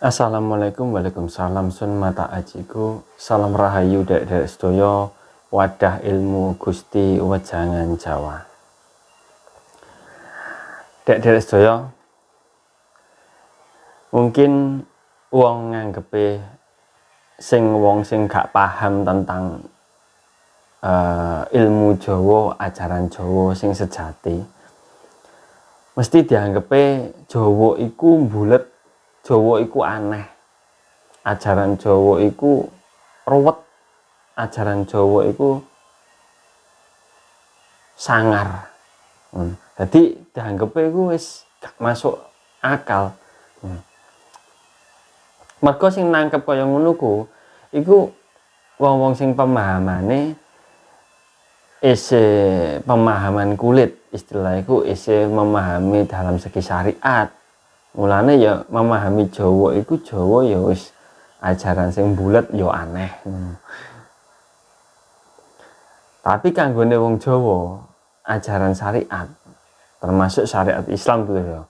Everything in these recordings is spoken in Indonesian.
Assalamualaikum, waalaikumsalam, sun mata ajiku, salam rahayu dek-dek sedoyo, wadah ilmu Gusti wejangan Jawa. Dek-dek sedoyo, mungkin wong nganggepe wong sing gak paham tentang ilmu Jawa, ajaran Jawa sing sejati, mesti dianggepe Jawa iku bulet, Jawa iku aneh, ajaran Jawa iku ruwet, ajaran Jawa iku sangar. Jadi dianggepe iku wis gak masuk akal. Mergo sing nangkep kaya ngono ku iku wong-wong sing pemahamane isih pemahaman kulit, istilah iku isih memahami dalam segi syariat. Mulane ya memahami Jawa iku Jawa ya wis ajaran sing bulet ya aneh. Tapi kanggone wong Jawa, ajaran syariat termasuk syariat Islam tuh ya.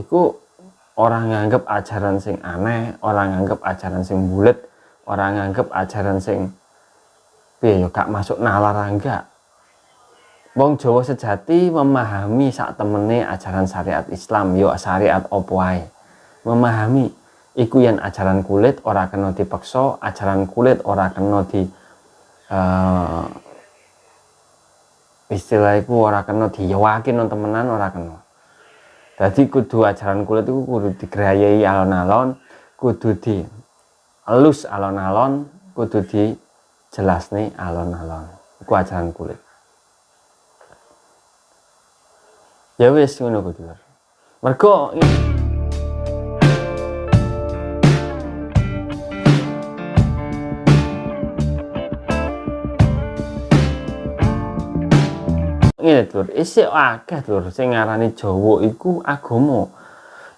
Iku orang nganggep ajaran sing aneh, orang nganggep ajaran sing bulet, orang nganggep ajaran sing piye ya gak masuk nalar enggak. Wong Jawa sejati memahami sak temene ajaran syariat Islam, yo syariat opo ae. Memahami iku yen ajaran kulit ora kena dipaksa, ajaran kulit ora kena di istilah iku ora kena diyawakin nang temenan, ora kena. Dadi kudu ajaran kulit iku kudu digrayai alon-alon, kudu di elus alon-alon, kudu dijelasne alon-alon. Iku ajaran kulit. Ya wis ngono kudu. Mergo ngene Lur, isih akeh Lur sing ngarani Jawa iku agama.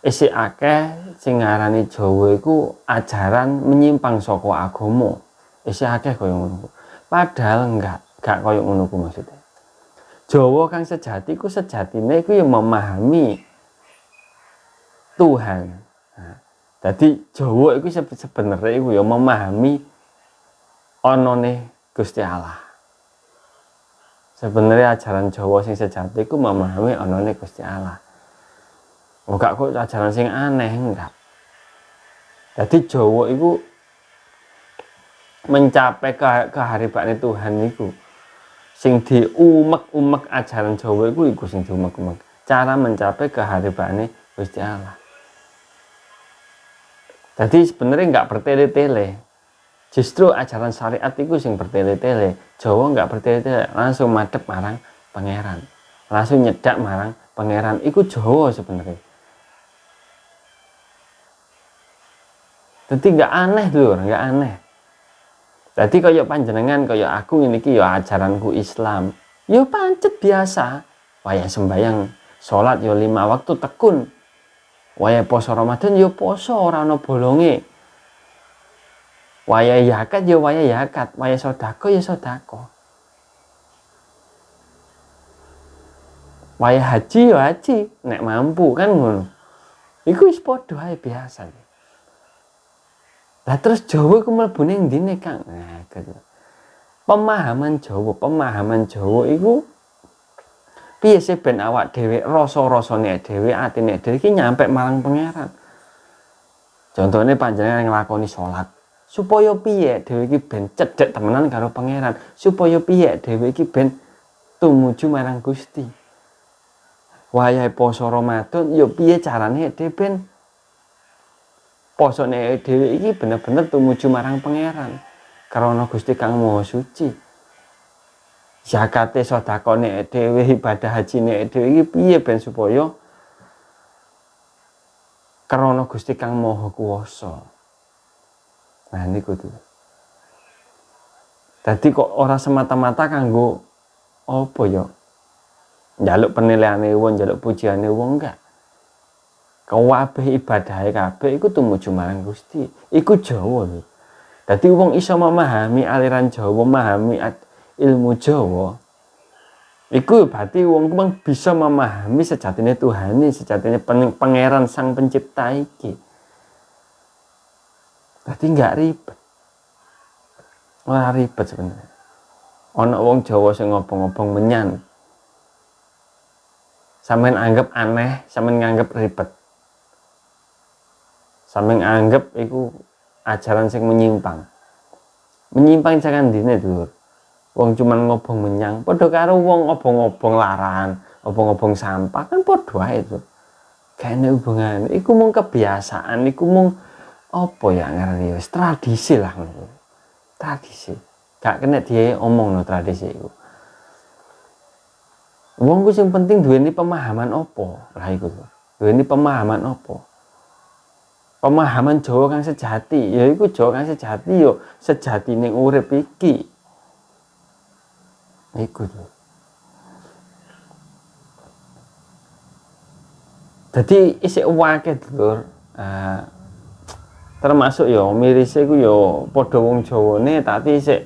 Isih akeh sing ngarani Jawa iku ajaran menyimpang saka agama. Isih akeh kaya ngono. Padahal gak kaya ngono ku maksudnya. Jawa kang sejati ku sejatine iku yang memahami Tuhan. Jadi Jawa iku sebenarnya iku ya memahami onone Gusti Allah. Sebenarnya ajaran Jawa sing sejati iku memahami onone Gusti Allah. Enggak kok ajaran sing aneh, enggak. Jadi Jawa iku mencapai keharibane Tuhan iku. Sing diumek-umek ajaran Jawa iku sing diumek-umek. Cara mencapai keharibane Gusti Allah. Jadi sebenarnya enggak bertele-tele. Justru ajaran syariat itu sing bertele-tele. Jawa enggak bertele-tele, langsung madhep marang pangeran. Langsung nyedak marang pangeran. Iku Jawa sebenarnya. Jadi enggak aneh Lur, enggak aneh. Jadi kaya panjenengan, kaya aku ini ki ya ajaranku Islam. Ya pancet biasa. Wayah sembayang, salat ya 5 waktu tekun. Wayah poso Ramadan ya poso ora ana bolonge. Wayah zakat ya wayah zakat, wayah sedekah ya sedekah. Wayah haji ya haji, nek mampu kan ngono. Iku wis padha ae biasa. Lah terus Jawa ku mlebune ndine Kang? Nah, gitu. Pemahaman Jawa iku piye sih ben awak dhewe rasa-rasane dhewe, atine dhewe iki nyampe marang pangeran. Contohnya panjenengan nglakoni salat. Supaya piye dhewe iki ben cedhek temenan karo pangeran. Supaya piye dhewe iki ben tumuju marang Gusti. Wayahe poso Ramadan ya piye carane dhewe ben posone dhewe iki bener-bener tumuju marang pangeran karena Gusti kang Maha Suci. Zakate sedekahne dhewe, ibadah hajine dhewe iki piye ben supaya karena Gusti kang Maha Kuwasa. Nah niku tuh. Dadi kok ora semata-mata kanggo apa ya? Njaluk penilaiane wong, njaluk pujiane wong enggak. Kabeh ibadahe kabeh iku tumuju marang Gusti. Iku Jawa lho. Dadi wong iso memahami aliran Jawa, memahami ilmu Jawa. Iku berarti wong ku bisa memahami sejatine Tuhane, sejatine pangeran sang pencipta iki. Dadi nggak ribet. Ora ribet sebenarnya. Ana wong Jawa sing ngobong-ngobong menyan. Sampeyan anggap aneh, sampeyan nganggep ribet. Sampeyan anggap iku ajaran sing menyimpang. Menyimpang jangan dine, Dulur. Wong cuman ngobong menyang, padha karo wong obong-obong laran, obong-obong sampah kan padha ae itu. Gak enek hubungan. Iku mung kebiasaan, iku mung apa ya ngarani wis tradisi lah ngono. Tradisi. Gak kena diomongno tradisi iku. Wong ku sing penting duweni pemahaman apa? Lah iku. Duweni pemahaman apa? Pemahaman Jawa kang sejati, ya iku Jawa kang sejati yo sejatine urip iki. Iku tuh. Jadi isih akeh Dulur. Termasuk yo mirise ku yo padha wong Jawane tapi isih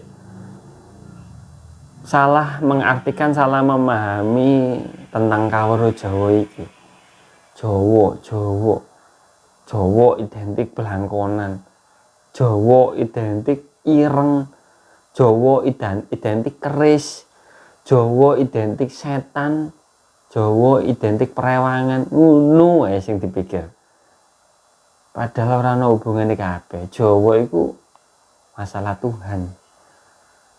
salah mengartikan, salah memahami tentang kawruh Jawa iki. Jawa identik belangkonan. Jawa identik ireng. Jawa identik keris. Jawa identik setan. Jawa identik perewangan. Ngono ae sing dipikir. Padahal ora ana hubungane kabeh. Jawa iku masalah Tuhan.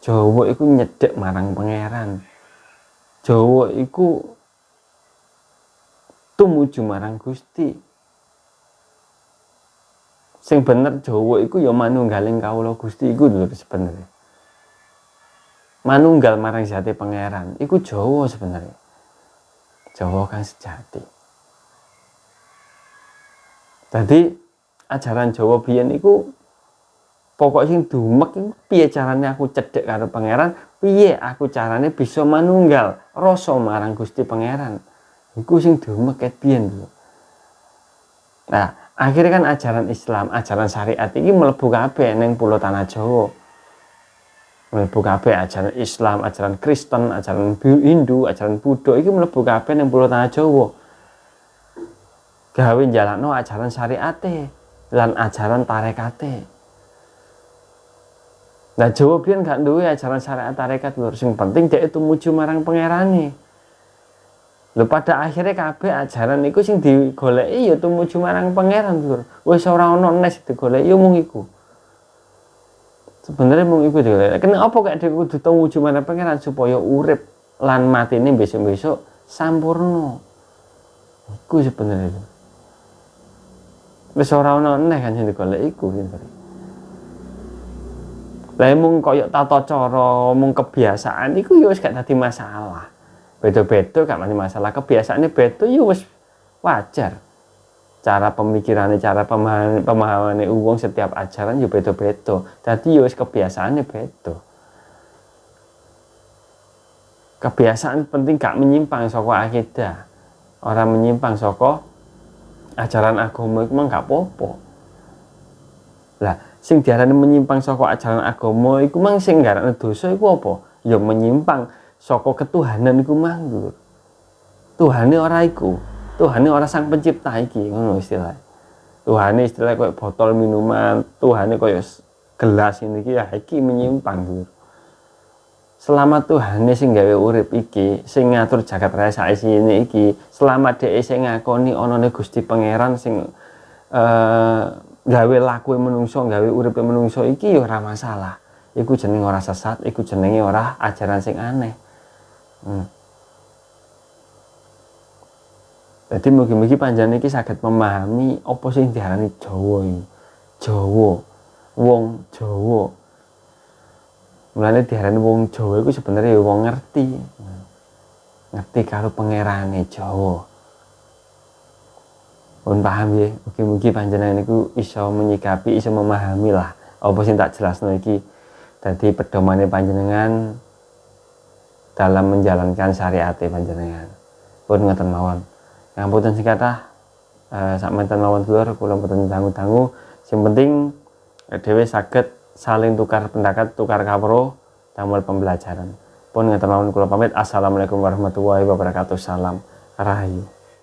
Jawa iku nyedhek marang pangeran. Jawa iku tumuju marang Gusti. Sing bener Jawa iku ya manunggaling kawula Gusti iku lho sebenarnya. Manunggal marang jati pangeran iku Jawa sebenarnya. Jawa kang sejati. Jadi ajaran Jawa biyen iku pokok sing dumek iku piye carane aku cedhek karo pangeran, piye aku carane bisa manunggal rasa marang Gusti pangeran. Iku sing dumek ket biyen lho. Nah, akhirnya kan ajaran Islam, ajaran syariat ini mlebu kabeh ning pulau tanah Jawa. Mlebu kabeh ajaran Islam, ajaran Kristen, ajaran Hindu, ajaran Buddha iki mlebu kabeh ning pulau tanah Jawa. Gawe njalakno ajaran syariate lan ajaran tarekate. Nah, Jawa biyen gak duwe ajaran syariat tarekat lho, sing penting dhek tumuju marang pangerane. Lho pada akhirnya kabeh ajaran iku sing digoleki ya tumuju marang pangeran lho. Wis ora ana nes digoleki ya mung iku. Sebenarnya mung iku digoleki. Kenapa kok dhek kudu tumuju marang pangeran supaya urip lan matine besok-besok sampurna. Iku sebenarnya. Wis ora ana neh kan sing digoleki iku sebenarnya. Lah mung koyo tata cara, mung kebiasaan iku ya wis gak dadi masalah. Beda-beda gak ada masalah, kebiasaannya beda ya wis wajar. Cara pemikirannya, cara pemahamannya uang setiap ajaran ya beda-beda. Jadi ya wis kebiasaannya beda. Kebiasaan penting gak menyimpang saka akidah. Orang menyimpang saka ajaran agama iku mah gak apa-apa. Lah, sing diarani menyimpang saka ajaran agama iku mang sing garane dosa iku apa? Ya menyimpang saka ketuhanan iku mang lho. Tuhane ora iku. Tuhane ora sang pencipta iki, ngono istilah. Tuhane istilah koyo botol minuman, Tuhane koyo gelas ini iki ya iki menyimpang lho. Selama Tuhane sing gawe urip iki, sing ngatur jagat raya saisine iki, selama dhek sing ngakoni anane Gusti Pangeran sing gawe lakuke menungso, gawe uripe menungso iki ya ora masalah. Iku jenenge ora sesat, iku jenenge ora ajaran sing aneh. Jadi mugi-mugi panjenengan iki saged memahami apa sing diarani Jawa iki. Jawa, wong Jawa. Mulane diarani wong Jawa iku sebenarnya ya wong ngerti. Ngerti karo pangerane Jawa. Pun paham ya, mugi-mugi panjenengan iku iso menyikapi, iso memahami lah apa sing tak jelasno iki. Dadi pedomane panjenengan dalam menjalankan syariat panjenengan. Pun ngoten mawon. Ngapunten sing kathah sakmenten mawon Dulur, kula mboten dangu-dangu. Sing penting dhewe saged saling tukar pendapat, tukar kawruh damel pembelajaran. Pun ngoten mawon kula pamit. Assalamualaikum warahmatullahi wabarakatuh. Salam rahayu.